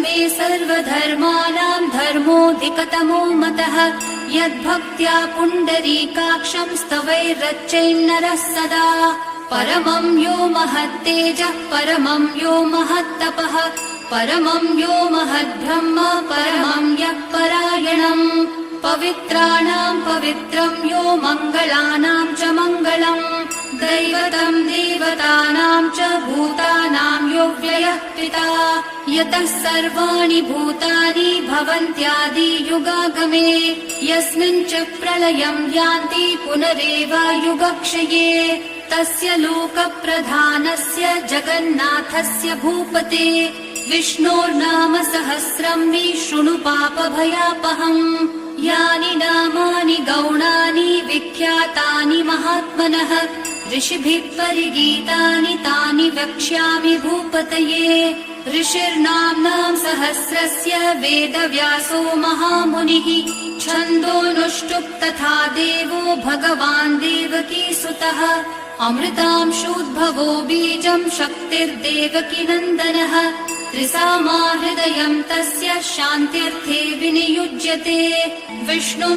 मे सर्वधर्माणां धर्मोऽधिकतमो मतः। यद्भक्त्या पुण्डरीकाक्षं स्तवैरर्चयन्नरः सदा। परमं यो महत्तेजः परमं यो महत्तपः परमं यो महद्ब्रह्म परमं यः परायणम्। पवित्राणां पवित्रं यो मङ्गलानां च मङ्गलम्। दैवतं देवतानां च भूतानां यो व्ययः पिता। यतः सर्वाणि भूतानि भवन्त्यादियुगागमे। यस्मिन् च प्रलयं यान्ति पुनरेव युगक्षये। तस्य लोकप्रधानस्य जगन्नाथस्य भूपते विष्णोर्नाम सहस्रं मे शृणु पापभयापहम्। यानि नामानि गौणानि विख्यातानि महात्मनः ऋषिभिः परिगीतानि तानि वक्ष्यामि भूपतये। ऋषिर्नाम्नां सहस्रस्य वेदव्यासो महामुनिः। छन्दोनुष्टुप् तथा देवो भगवान् देवकीसुतः। अमृतांशोद्भवो बीजं शक्तिर्देवकीनन्दनः। त्रिसामा हृदयं तस्य शान्त्यर्थे विनियुज्यते। विष्णु